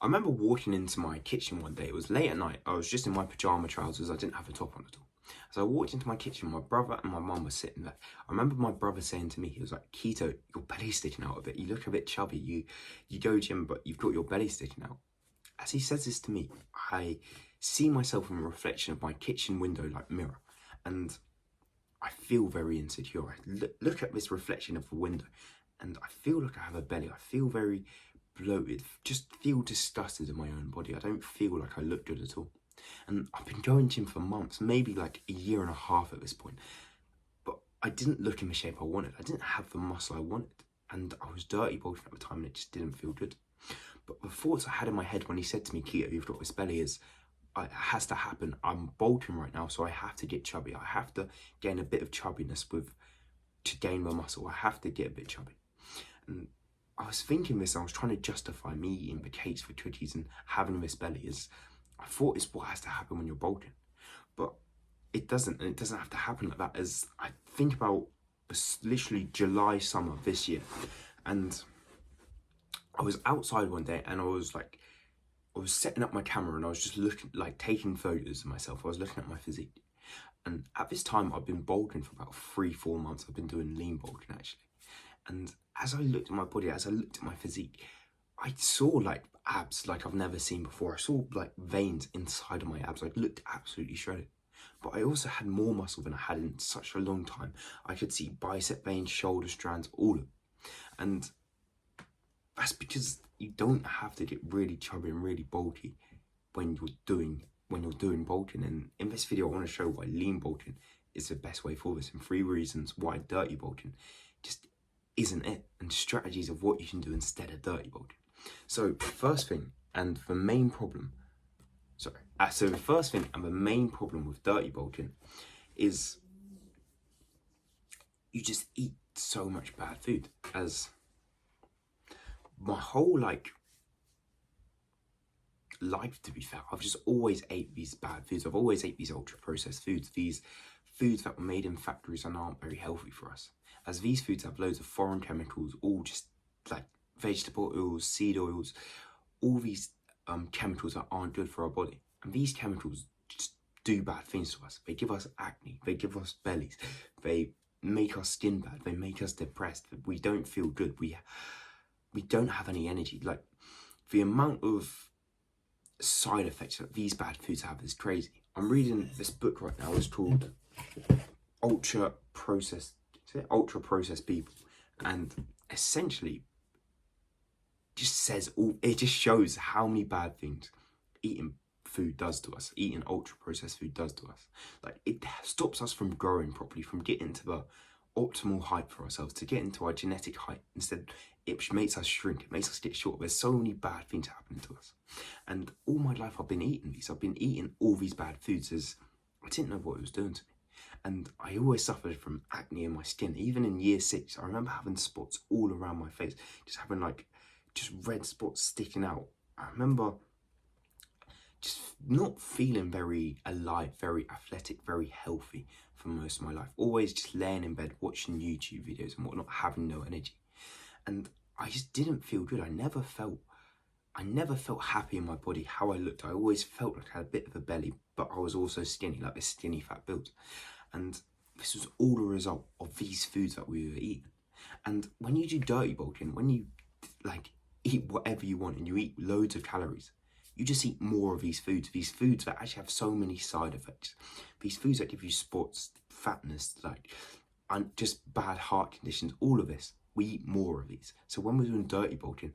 I remember walking into my kitchen one day. It was late at night. I was just in my pajama trousers. I didn't have a top on at all. As I walked into my kitchen, my brother and my mum were sitting there. I remember my brother saying to me, he was like, "Keto, your belly's sticking out a bit. You look a bit chubby. You go gym, but you've got your belly sticking out." As he says this to me, I see myself in a reflection of my kitchen window like mirror, and I feel very insecure. I look at this reflection of the window, and I feel like I have a belly. I feel very bloated, just feel disgusted in my own body. I don't feel like I look good at all. And I've been going gym for months, maybe like a year and a half at this point, but I didn't look in the shape I wanted. I didn't have the muscle I wanted, and I was dirty bolting at the time, and it just didn't feel good. But the thoughts I had in my head when he said to me, "Keto, you've got this belly," is it has to happen. I'm bolting right now, so I have to get chubby. I have to gain a bit of chubbiness to gain the muscle. I have to get a bit chubby. And I was thinking this, I was trying to justify me eating the cakes for cookies and having this belly is, I thought it's what has to happen when you're bolting. But it doesn't, and it doesn't have to happen like that. As I think about literally July, summer this year, and I was outside one day and I was setting up my camera and I was just looking, like taking photos of myself. I was looking at my physique. And at this time, I've been bulking for about 3-4 months. I've been doing lean bulking actually. And as I looked at my body, as I looked at my physique, I saw like abs like I've never seen before. I saw like veins inside of my abs. I looked absolutely shredded. But I also had more muscle than I had in such a long time. I could see bicep veins, shoulder strands, all of them. And that's because you don't have to get really chubby and really bulky when you're doing bolting. And in this video, I want to show why lean bolting is the best way for this, and 3 reasons why dirty bolting just isn't it, and strategies of what you can do instead of dirty bolting. So the first thing and the main problem with dirty bolting is you just eat so much bad food. As my whole life, to be fair, I've just always ate these bad foods. I've always ate these ultra processed foods, these foods that were made in factories and aren't very healthy for us, as these foods have loads of foreign chemicals, all just like vegetable oils, seed oils, all these chemicals that aren't good for our body. And these chemicals just do bad things to us. They give us acne, they give us bellies, they make our skin bad, they make us depressed, we don't feel good, we don't have any energy. Like, the amount of side effects that these bad foods have is crazy. I'm reading this book right now. It's called Ultra Processed People, and essentially it just shows how many bad things eating food does to us, eating ultra processed food does to us. Like, it stops us from growing properly, from getting to the optimal height for ourselves, to get into our genetic height. Instead, it makes us shrink, it makes us get short. There's so many bad things happening to us. And all my life I've been eating these. I've been eating all these bad foods as I didn't know what it was doing to me. And I always suffered from acne in my skin. Even in year 6, I remember having spots all around my face, just having like just red spots sticking out. I remember just not feeling very alive, very athletic, very healthy for most of my life. Always just laying in bed watching YouTube videos and whatnot, having no energy. And I just didn't feel good. I never felt happy in my body, how I looked. I always felt like I had a bit of a belly, but I was also skinny, like this skinny fat build. And this was all a result of these foods that we were eating. And when you do dirty bulking, when you like eat whatever you want and you eat loads of calories, you just eat more of these foods that actually have so many side effects. These foods that give you spots, fatness, and just bad heart conditions, all of this. We eat more of these. So when we're doing dirty bulking,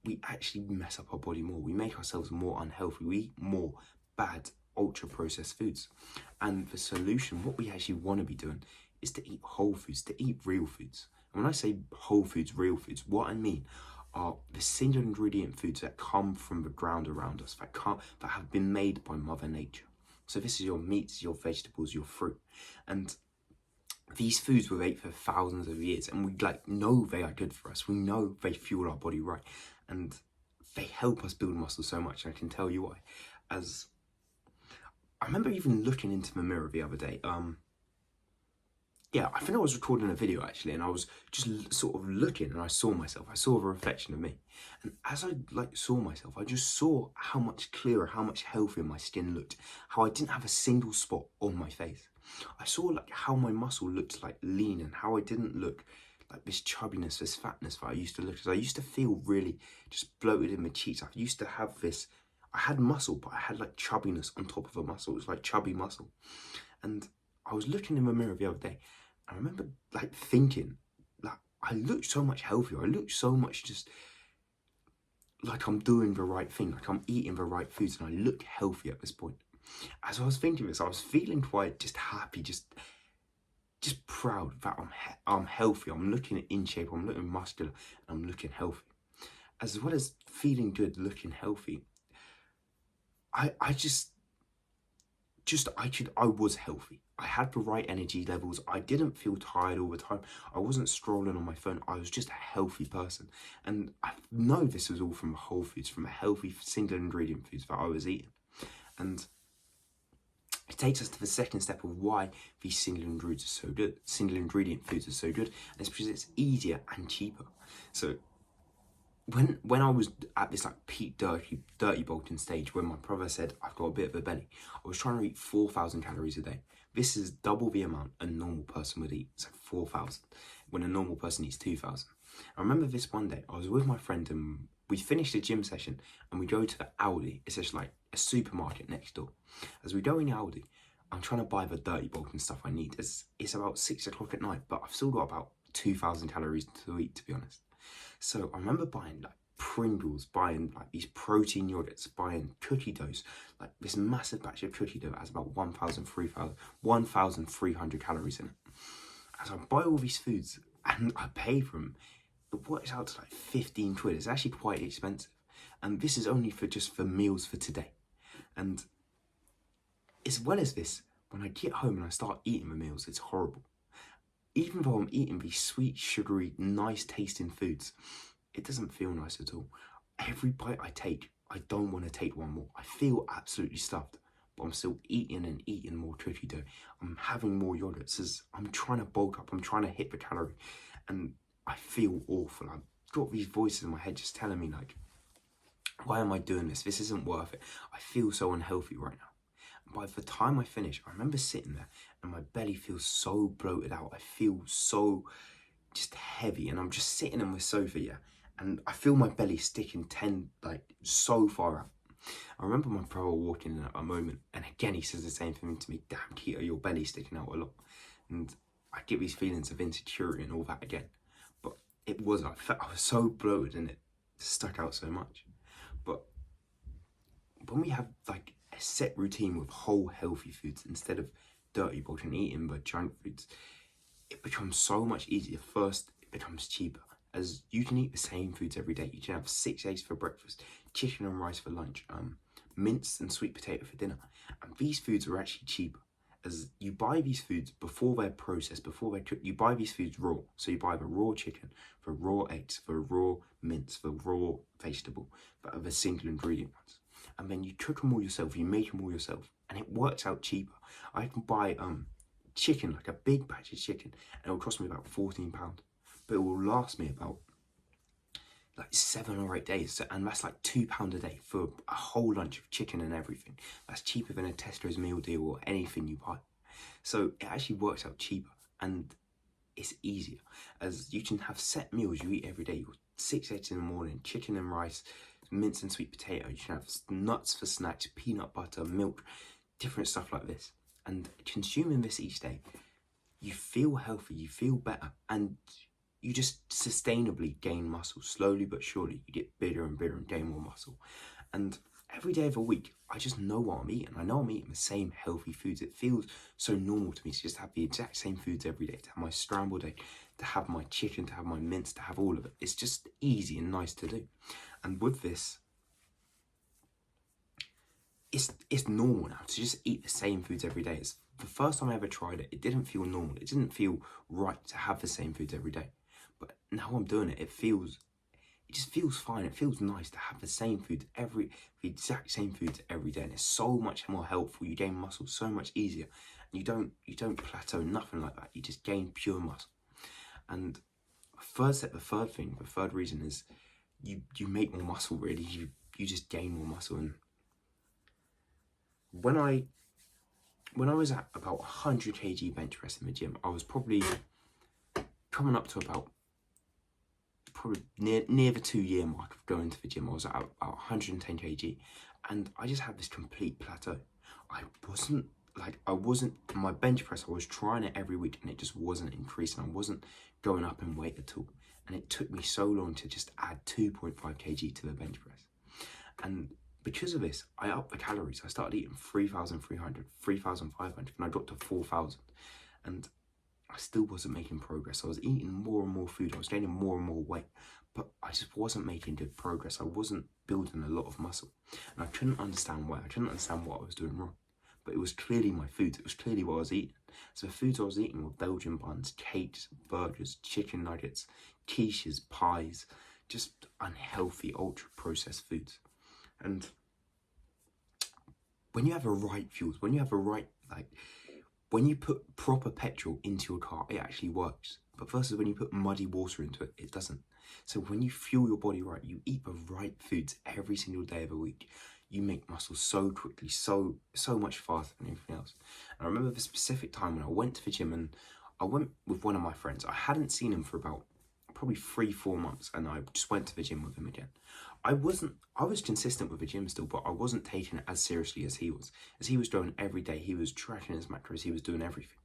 we actually mess up our body more. We make ourselves more unhealthy. We eat more bad, ultra processed foods. And the solution, what we actually want to be doing, is to eat whole foods, to eat real foods. And when I say whole foods, real foods, what I mean are the single ingredient foods that come from the ground around us, that have been made by Mother Nature. So this is your meats, your vegetables, your fruit. And these foods were ate for thousands of years, and we know they are good for us. We know they fuel our body right, and they help us build muscle so much. And I can tell you why. As I remember even looking into the mirror the other day, yeah, I think I was recording a video actually, and I was just sort of looking, and I saw myself. I saw a reflection of me, and as I like saw myself, I just saw how much clearer, how much healthier my skin looked, how I didn't have a single spot on my face. I saw like how my muscle looked like lean, and how I didn't look like this chubbiness, this fatness that I used to look. Because I used to feel really just bloated in my cheeks. I used to have this. I had muscle, but I had like chubbiness on top of a muscle. It was like chubby muscle, and I was looking in the mirror the other day. I remember like thinking, like I look so much healthier. I look so much just like I'm doing the right thing, like I'm eating the right foods, and I look healthy at this point. As I was thinking this, I was feeling quite just happy, just proud that I'm healthy. I'm looking in shape. I'm looking muscular, and I'm looking healthy. As well as feeling good, looking healthy, I was healthy. I had the right energy levels. I didn't feel tired all the time. I wasn't scrolling on my phone. I was just a healthy person. And I know this was all from whole foods, from a healthy single ingredient foods that I was eating. And it takes us to the second step of why these single ingredient foods are so good. And it's because it's easier and cheaper. So when I was at this like peak dirty bolting stage, when my brother said I've got a bit of a belly, I was trying to eat 4,000 calories a day. This is double the amount a normal person would eat. So 4,000 when a normal person eats 2,000. I remember this one day I was with my friend, and we finished a gym session, and we go to the Aldi. It's just like a supermarket next door. As we go in Aldi, I'm trying to buy the dirty bolting stuff I need. It's about 6 o'clock at night, but I've still got about 2,000 calories to eat, to be honest. So I remember buying like Pringles, buying like these protein yogurts, buying cookie doughs, like this massive batch of cookie dough that has about 1,300 calories in it. As I buy all these foods and I pay for them, it works out to like 15 quid. It's actually quite expensive. And this is only for just for meals for today. And as well as this, when I get home and I start eating the meals, it's horrible. Even though I'm eating these sweet, sugary, nice tasting foods, it doesn't feel nice at all. Every bite I take, I don't want to take one more. I feel absolutely stuffed, but I'm still eating and eating more cookie dough. I'm having more yogurts as I'm trying to bulk up. I'm trying to hit the calorie, and I feel awful. I've got these voices in my head just telling me like, why am I doing this? This isn't worth it. I feel so unhealthy right now. By the time I finish, I remember sitting there and my belly feels so bloated out. I feel so just heavy, and I'm just sitting on the sofa, yeah, and I feel my belly sticking so far out. I remember my brother walking in at a moment, and again he says the same thing to me, damn Keto, your belly's sticking out a lot. And I get these feelings of insecurity and all that again. But I was so bloated and it stuck out so much. But when we have like a set routine with whole healthy foods instead of dirty bolting eating but junk foods, it becomes so much easier. First, it becomes cheaper, as you can eat the same foods every day. You can have 6 eggs for breakfast, chicken and rice for lunch, mince and sweet potato for dinner. And these foods are actually cheaper, as you buy these foods before they're processed, before they're cooked. You buy these foods raw. So you buy the raw chicken, the raw eggs, the raw mince, the raw vegetable, that are the single ingredient ones. And then you cook them all yourself, you make them all yourself, and it works out cheaper. I can buy chicken, like a big batch of chicken, and it will cost me about £14, but it will last me about like 7 or 8 days, and that's like £2 a day for a whole lunch of chicken and everything. That's cheaper than a Tesco's meal deal or anything you buy. So it actually works out cheaper, and it's easier, as you can have set meals you eat every day. You've got 6 eggs in the morning, chicken and rice, mince and sweet potato. You can have nuts for snacks, peanut butter, milk, different stuff like this. And consuming this each day, you feel healthy, you feel better, and you just sustainably gain muscle. Slowly but surely, you get bigger and bigger and gain more muscle. And every day of the week, I just know what I'm eating. I know I'm eating the same healthy foods. It feels so normal to me to just have the exact same foods every day, to have my scrambled egg, to have my chicken, to have my mince, to have all of it. It's just easy and nice to do. And with this, it's normal now to just eat the same foods every day. It's the first time I ever tried it, it didn't feel normal. It didn't feel right to have the same foods every day. But now I'm doing it, it feels it just feels fine. It feels nice to have the exact same foods every day, and it's so much more helpful. You gain muscle so much easier. And you don't plateau, nothing like that. You just gain pure muscle. And the third reason is you make more muscle. Really, you just gain more muscle. And when I was at about 100 kg bench press in the gym, I was probably coming up to about near the 2-year mark of going to the gym. I was at about 110 kg, and I just had this complete plateau. I wasn't, my bench press, I was trying it every week and it just wasn't increasing. I wasn't going up in weight at all. And it took me so long to just add 2.5 kg to the bench press. And because of this, I upped the calories. I started eating 3,300, 3,500, and I got to 4,000. And I still wasn't making progress. I was eating more and more food. I was gaining more and more weight, but I just wasn't making good progress. I wasn't building a lot of muscle. And I couldn't understand why. I couldn't understand what I was doing wrong. But it was clearly my food. It was clearly what I was eating. So the foods I was eating were Belgian buns, cakes, burgers, chicken nuggets, quiches, pies, just unhealthy, ultra-processed foods. And when you have the right fuels, when you put proper petrol into your car, it actually works. But versus when you put muddy water into it, it doesn't. So when you fuel your body right, you eat the right foods every single day of the week, you make muscle so quickly, so much faster than anything else. And I remember the specific time when I went to the gym, and I went with one of my friends. I hadn't seen him for about probably 3-4 months, and I just went to the gym with him again. I was consistent with the gym still, but I wasn't taking it as seriously as he was. As he was going every day, he was tracking his macros, he was doing everything.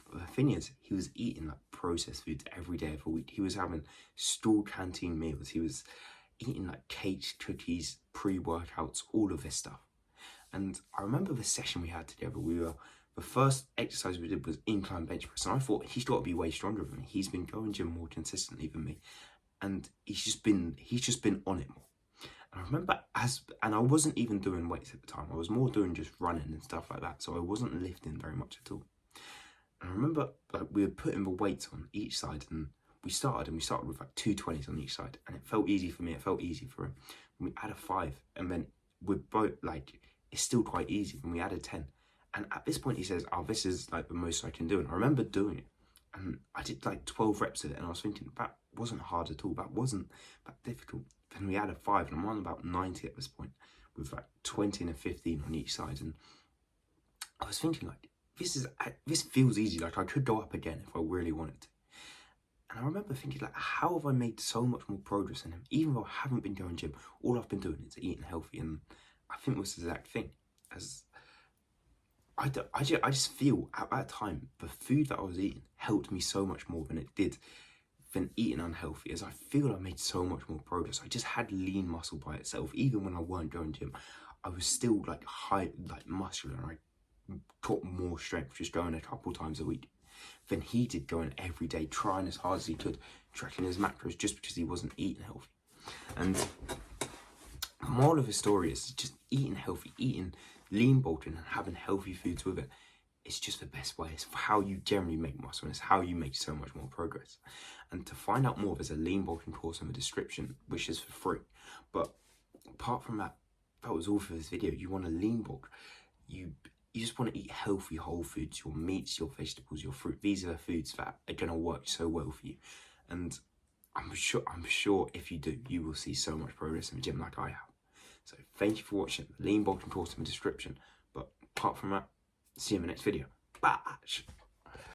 But the thing is, he was eating like processed foods every day of the week. He was having store canteen meals. He was eating like cakes, cookies, pre-workouts, all of this stuff. And I remember the session we had together. The first exercise we did was incline bench press, and I thought he's got to be way stronger than me. He's been going gym more consistently than me, and he's just been on it more. And I remember and I wasn't even doing weights at the time. I was more doing just running and stuff like that. So I wasn't lifting very much at all. And I remember like we were putting the weights on each side, and we started with like 220s on each side, and it felt easy for me. It felt easy for him. And we added 5, and then we're both like, it's still quite easy. And we added 10. And at this point he says, oh, this is like the most I can do. And I remember doing it, and I did like 12 reps of it, and I was thinking, that wasn't hard at all. That wasn't that difficult. Then we added 5, and I'm on about 90 at this point, with like 20 and a 15 on each side. And I was thinking like, this feels easy. Like I could go up again if I really wanted to. And I remember thinking like, how have I made so much more progress in him? Even though I haven't been going gym, all I've been doing is eating healthy. And I think it was the exact thing. As I just feel at that time, the food that I was eating helped me so much more than it did than eating unhealthy. As I feel I made so much more progress. I just had lean muscle by itself. Even when I weren't going gym, I was still like muscular, and I got more strength just going a couple times a week than he did going every day, trying as hard as he could, tracking his macros just because he wasn't eating healthy. And the moral of the story is just eating healthy, eating lean bulking and having healthy foods with it. It's just the best way. It's how you generally make muscle, and it's how you make so much more progress. And to find out more, there's a lean bulking course in the description, which is for free. But apart from that, that was all for this video. You want to lean bulk, you just want to eat healthy whole foods, your meats, your vegetables, your fruit. These are the foods that are going to work so well for you. And I'm sure if you do, you will see so much progress in the gym like I have. So thank you for watching. The lean bulking course in the description. But apart from that, see you in the next video. Bye.